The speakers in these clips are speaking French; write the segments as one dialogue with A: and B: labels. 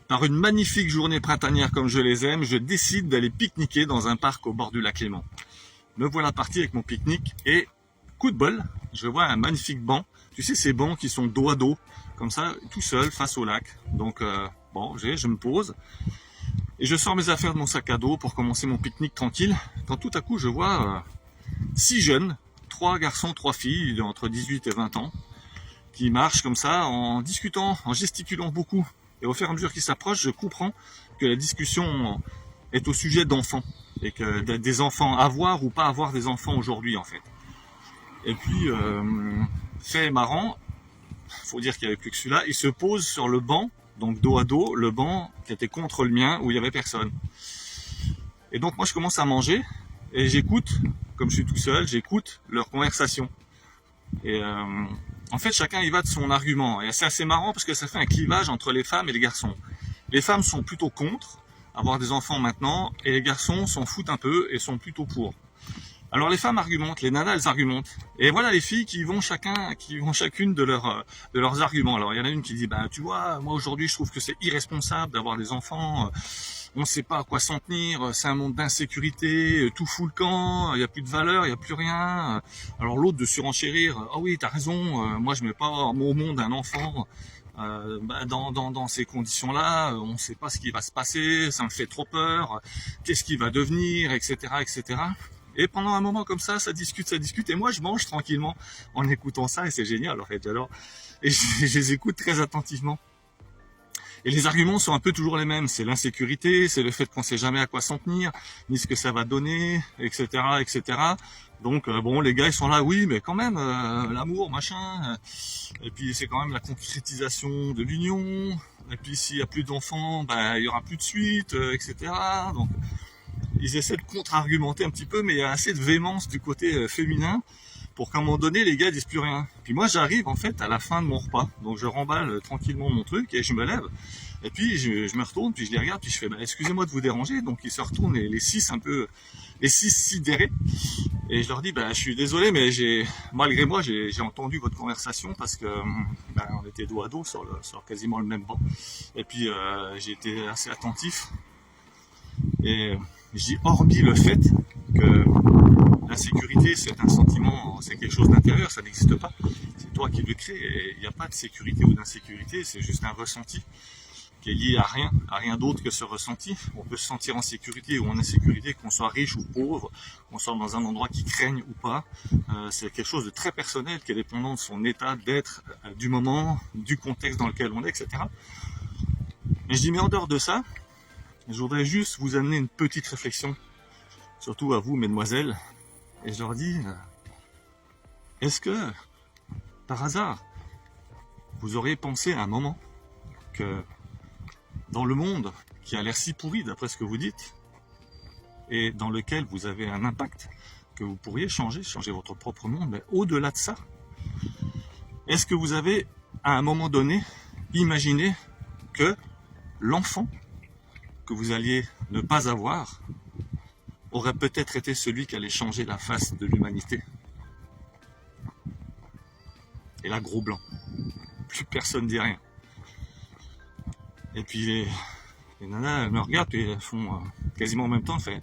A: Par une magnifique journée printanière comme je les aime, je décide d'aller pique-niquer dans un parc au bord du lac Léman. Me voilà parti avec mon pique-nique et coup de bol, je vois un magnifique banc. Tu sais, ces bancs qui sont dos à dos, comme ça, tout seul, face au lac. Donc, je me pose et je sors mes affaires de mon sac à dos pour commencer mon pique-nique tranquille. Quand tout à coup, je vois 6 jeunes, 3 garçons, 3 filles, entre 18 et 20 ans, qui marchent comme ça, en discutant, en gesticulant beaucoup. Et au fur et à mesure qu'ils s'approchent, je comprends que la discussion est au sujet d'enfants. Et que des enfants, avoir ou pas avoir des enfants aujourd'hui, en fait. Et puis, fait marrant, faut dire qu'il n'y avait plus que celui-là, il se pose sur le banc, donc dos à dos, le banc qui était contre le mien, où il n'y avait personne. Et donc moi je commence à manger, et j'écoute, comme je suis tout seul, j'écoute leur conversation. Et en fait chacun y va de son argument, et c'est assez marrant parce que ça fait un clivage entre les femmes et les garçons. Les femmes sont plutôt contre avoir des enfants maintenant, et les garçons s'en foutent un peu et sont plutôt pour. Alors les femmes argumentent, les nanas elles argumentent. Et voilà les filles qui vont chacune de leurs arguments. Alors il y en a une qui dit, tu vois, moi aujourd'hui je trouve que c'est irresponsable d'avoir des enfants, on ne sait pas à quoi s'en tenir, c'est un monde d'insécurité, tout fout le camp, il n'y a plus de valeur, il n'y a plus rien. Alors l'autre de surenchérir, ah oui t'as raison, moi je mets pas au monde un enfant. Dans ces conditions-là, on ne sait pas ce qui va se passer, ça me fait trop peur, qu'est-ce qui va devenir, etc., etc. Et pendant un moment comme ça discute, et moi je mange tranquillement en écoutant ça, et c'est génial en fait, j'adore. Et je les écoute très attentivement. Et les arguments sont un peu toujours les mêmes, c'est l'insécurité, c'est le fait qu'on ne sait jamais à quoi s'en tenir, ni ce que ça va donner, etc., etc. Donc les gars ils sont là, oui, mais quand même, l'amour, machin, et puis c'est quand même la concrétisation de l'union, et puis s'il n'y a plus d'enfants, il n'y aura plus de suite, etc. Donc ils essaient de contre-argumenter un petit peu, mais il y a assez de véhémence du côté féminin pour qu'à un moment donné, les gars disent plus rien. Puis moi, j'arrive en fait à la fin de mon repas. Donc je remballe tranquillement mon truc et je me lève. Et puis je me retourne, puis je les regarde, puis je fais excusez-moi de vous déranger. Donc ils se retournent les six sidérés. Et je leur dis je suis désolé, mais malgré moi j'ai entendu votre conversation parce que on était dos à dos sur quasiment le même banc. Et puis j'ai été assez attentif. Et je dis hormis le fait que l'insécurité c'est un sentiment, c'est quelque chose d'intérieur, ça n'existe pas. C'est toi qui le crée et il n'y a pas de sécurité ou d'insécurité, c'est juste un ressenti qui est lié à rien d'autre que ce ressenti. On peut se sentir en sécurité ou en insécurité, qu'on soit riche ou pauvre, qu'on soit dans un endroit qui craigne ou pas. C'est quelque chose de très personnel qui est dépendant de son état d'être, du moment, du contexte dans lequel on est, etc. Et je dis mais en dehors de ça, je voudrais juste vous amener une petite réflexion, surtout à vous, mesdemoiselles. Et je leur dis, est-ce que, par hasard, vous auriez pensé à un moment que dans le monde qui a l'air si pourri, d'après ce que vous dites, et dans lequel vous avez un impact, que vous pourriez changer votre propre monde, mais au-delà de ça, est-ce que vous avez, à un moment donné, imaginé que l'enfant que vous alliez ne pas avoir aurait peut-être été celui qui allait changer la face de l'humanité. Et là, gros blanc. Plus personne dit rien. Et puis les nanas, elles me regardent et elles font quasiment en même temps, elles font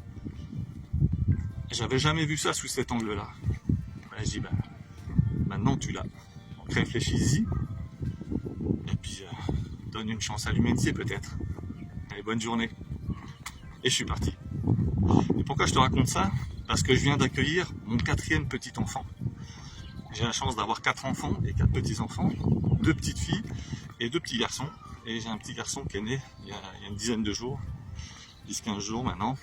A: « J'avais jamais vu ça sous cet angle-là. » Je dis maintenant tu l'as. Donc réfléchis-y. Et puis donne une chance à l'humanité peut-être. Allez, bonne journée. Et je suis parti. Et pourquoi je te raconte ça? Parce que je viens d'accueillir mon 4e petit enfant. J'ai la chance d'avoir 4 enfants et 4 petits-enfants, 2 petites filles et 2 petits garçons. Et j'ai un petit garçon qui est né il y a une dizaine de jours, 10-15 jours maintenant.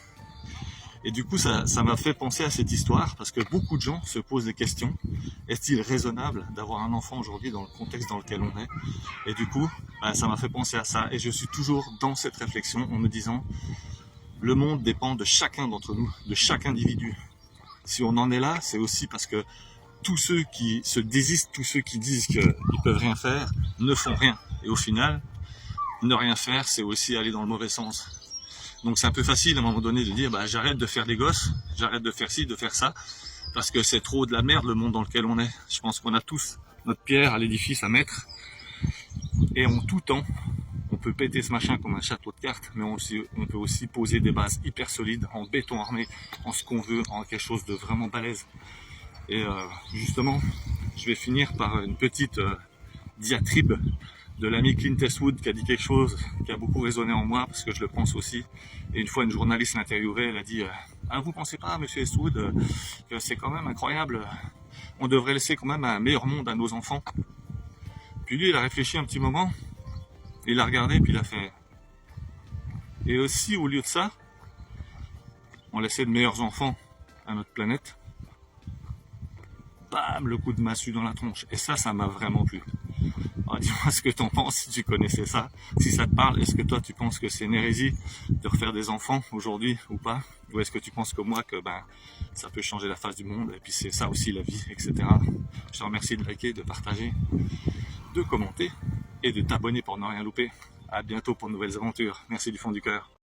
A: Et du coup, ça m'a fait penser à cette histoire, parce que beaucoup de gens se posent des questions. Est-il raisonnable d'avoir un enfant aujourd'hui dans le contexte dans lequel on est? Et du coup, ça m'a fait penser à ça. Et je suis toujours dans cette réflexion en me disant, le monde dépend de chacun d'entre nous, de chaque individu. Si on en est là, c'est aussi parce que tous ceux qui se désistent, tous ceux qui disent qu'ils ne peuvent rien faire, ne font rien. Et au final, ne rien faire, c'est aussi aller dans le mauvais sens. Donc c'est un peu facile à un moment donné de dire j'arrête de faire des gosses, j'arrête de faire ci, de faire ça, parce que c'est trop de la merde le monde dans lequel on est. Je pense qu'on a tous notre pierre à l'édifice à mettre, et en tout temps, on peut péter ce machin comme un château de cartes, mais on peut aussi poser des bases hyper solides en béton armé, en ce qu'on veut, en quelque chose de vraiment balèze. Et justement, je vais finir par une petite diatribe de l'ami Clint Eastwood qui a dit quelque chose qui a beaucoup résonné en moi parce que je le pense aussi. Et une fois une journaliste l'interviewait, elle a dit ah, vous pensez pas, monsieur Eastwood, que c'est quand même incroyable, on devrait laisser quand même un meilleur monde à nos enfants. Puis lui il a réfléchi un petit moment, il a regardé puis il a fait et aussi au lieu de ça, on laissait de meilleurs enfants à notre planète. Bam, le coup de massue dans la tronche. Et ça m'a vraiment plu. Alors dis-moi ce que t'en penses, si tu connaissais ça, si ça te parle. Est-ce que toi tu penses que c'est une hérésie de refaire des enfants aujourd'hui ou pas? Ou est-ce que tu penses comme moi que ça peut changer la face du monde et puis c'est ça aussi la vie, etc. Je te remercie de liker, de partager, de commenter et de t'abonner pour ne rien louper. À bientôt pour de nouvelles aventures. Merci du fond du cœur.